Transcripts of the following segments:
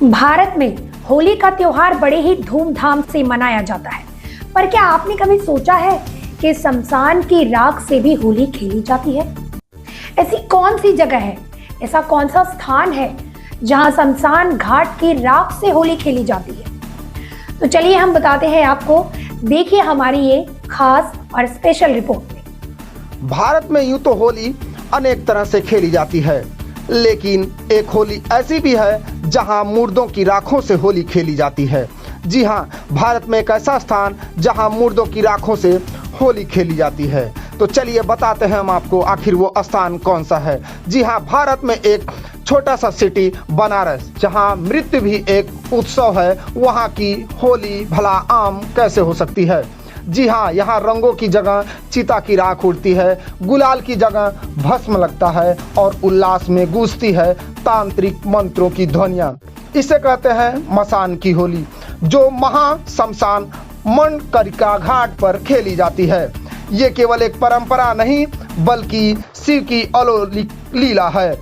भारत में होली का त्योहार बड़े ही धूमधाम से मनाया जाता है। पर क्या आपने कभी सोचा है कि शमशान की राख से भी होली खेली जाती है? ऐसी कौन सी जगह है, ऐसा कौन सा स्थान है जहां शमशान घाट की राख से होली खेली जाती है? तो चलिए हम बताते हैं आपको। देखिए हमारी ये खास और स्पेशल रिपोर्ट में। भारत में यूं तो होली अनेक तरह से खेली जाती है, लेकिन एक होली ऐसी भी है जहां मुर्दों की राखों से होली खेली जाती है। जी हां, भारत में एक ऐसा स्थान जहां मुर्दों की राखों से होली खेली जाती है। तो चलिए बताते हैं हम आपको आखिर वो स्थान कौन सा है। जी हां, भारत में एक छोटा सा सिटी बनारस, जहां मृत्यु भी एक उत्सव है, वहां की होली भला आम कैसे हो सकती है। जी हाँ, यहाँ रंगों की जगह चिता की राख उड़ती है, गुलाल की जगह भस्म लगता है और उल्लास में गूंजती है तांत्रिक मंत्रों की ध्वनियाँ। इसे कहते हैं मसान की होली, जो महाशमशान मणिकर्णिका घाट पर खेली जाती है। ये केवल एक परंपरा नहीं बल्कि शिव की अलौकिक लीला है,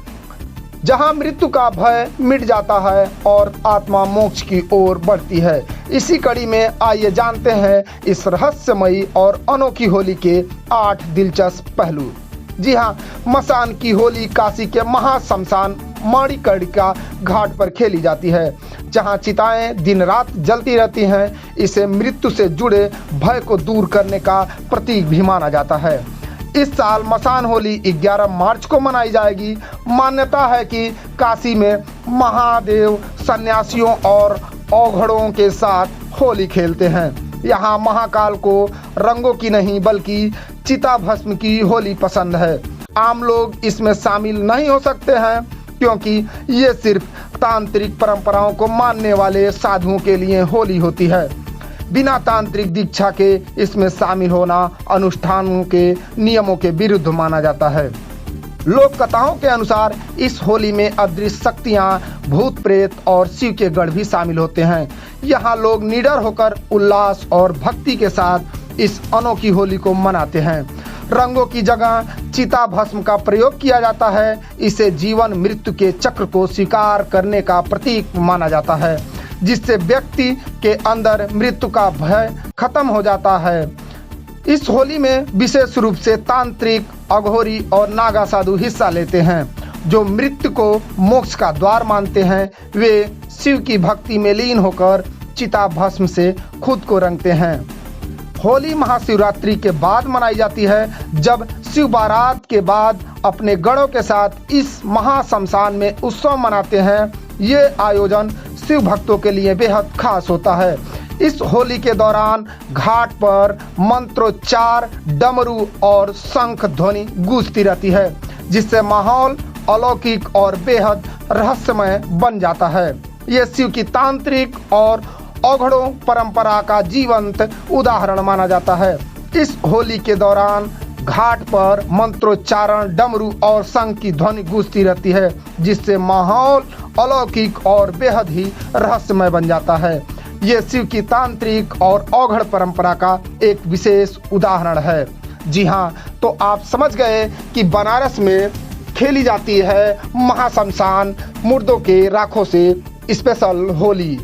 जहां मृत्यु का भय मिट जाता है और आत्मा मोक्ष की ओर बढ़ती है। इसी कड़ी में आइए जानते हैं इस रहस्यमयी और अनोखी होली के 8 दिलचस्प पहलू। जी हाँ, मसान की होली काशी के महाशमशान मणिकर्णिका घाट पर खेली जाती है, जहां चिताएं दिन रात जलती रहती हैं। इसे मृत्यु से जुड़े भय को दूर करने का प्रतीक भी माना जाता है। इस साल मसान होली 11 मार्च को मनाई जाएगी। मान्यता है कि काशी में महादेव सन्यासियों और औघड़ों के साथ होली खेलते हैं। यहाँ महाकाल को रंगों की नहीं बल्कि चिता भस्म की होली पसंद है। आम लोग इसमें शामिल नहीं हो सकते हैं, क्योंकि ये सिर्फ तांत्रिक परंपराओं को मानने वाले साधुओं के लिए होली होती है। बिना तांत्रिक दीक्षा के इसमें शामिल होना अनुष्ठानों के नियमों के विरुद्ध माना जाता है। लोक कथाओं के अनुसार इस होली में अदृश्य शक्तियां, भूत प्रेत और शिव के गढ़ भी शामिल होते हैं। यहाँ लोग निडर होकर उल्लास और भक्ति के साथ इस अनोखी होली को मनाते हैं। रंगों की जगह चिता भस्म का प्रयोग किया जाता है। इसे जीवन मृत्यु के चक्र को स्वीकार करने का प्रतीक माना जाता है, जिससे व्यक्ति के अंदर मृत्यु का भय खत्म हो जाता है। इस होली में विशेष रूप से तांत्रिक, अघोरी और नागा साधु हिस्सा लेते हैं, जो मृत्यु को मोक्ष का द्वार मानते हैं। वे शिव की भक्ति में लीन होकर चिता भस्म से खुद को रंगते हैं। होली महाशिवरात्रि के बाद मनाई जाती है, जब शिव बारात के बाद अपने गणों के साथ इस महाशमशान में उत्सव मनाते हैं। ये आयोजन शिव भक्तों के लिए बेहद खास होता है। इस होली के दौरान घाट पर मंत्रोच्चार, डमरू और शंख ध्वनि गूंजती रहती है, जिससे माहौल अलौकिक और बेहद रहस्यमय बन जाता है। ये शिव की तांत्रिक और औघड़ों परंपरा का जीवंत उदाहरण माना जाता है। इस होली के दौरान घाट पर मंत्रोच्चारण, डमरू और शंख की ध्वनि गूंजती रहती है, जिससे माहौल अलौकिक और बेहद ही रहस्यमय बन जाता है। ये शिव की तांत्रिक और औघड़ परंपरा का एक विशेष उदाहरण है। जी हाँ, तो आप समझ गए कि बनारस में खेली जाती है महाशमशान मुर्दों के राखों से स्पेशल होली।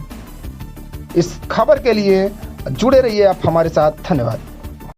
इस खबर के लिए जुड़े रहिए आप हमारे साथ। धन्यवाद।